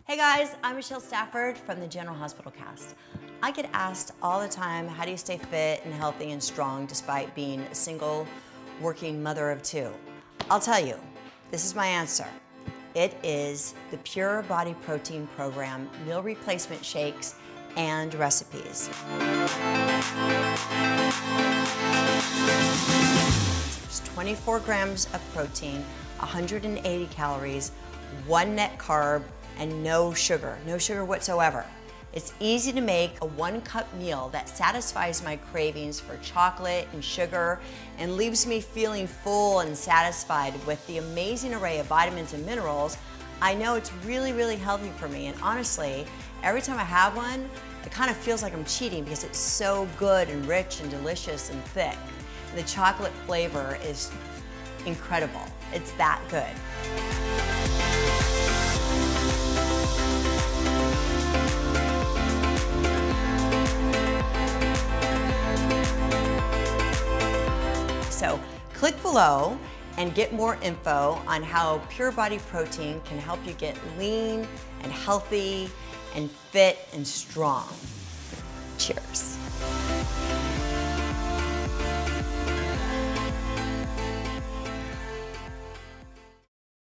Hey guys, I'm Michelle Stafford from the General Hospital cast. I get asked all the time, how do you stay fit and healthy and strong despite being a single working mother of two? I'll tell you, this is my answer. It is the Pure Body Protein Program, meal replacement shakes, and recipes. There's 24 grams of protein, 180 calories, 1 net carb, and no sugar whatsoever. It's easy to make a 1-cup meal that satisfies my cravings for chocolate and sugar and leaves me feeling full and satisfied with the amazing array of vitamins and minerals. I know it's really, really healthy for me, and honestly, every time I have one, it kind of feels like I'm cheating because it's so good and rich and delicious and thick. And the chocolate flavor is incredible. It's that good. So click below and get more info on how Pure Body Protein can help you get lean and healthy and fit and strong. Cheers.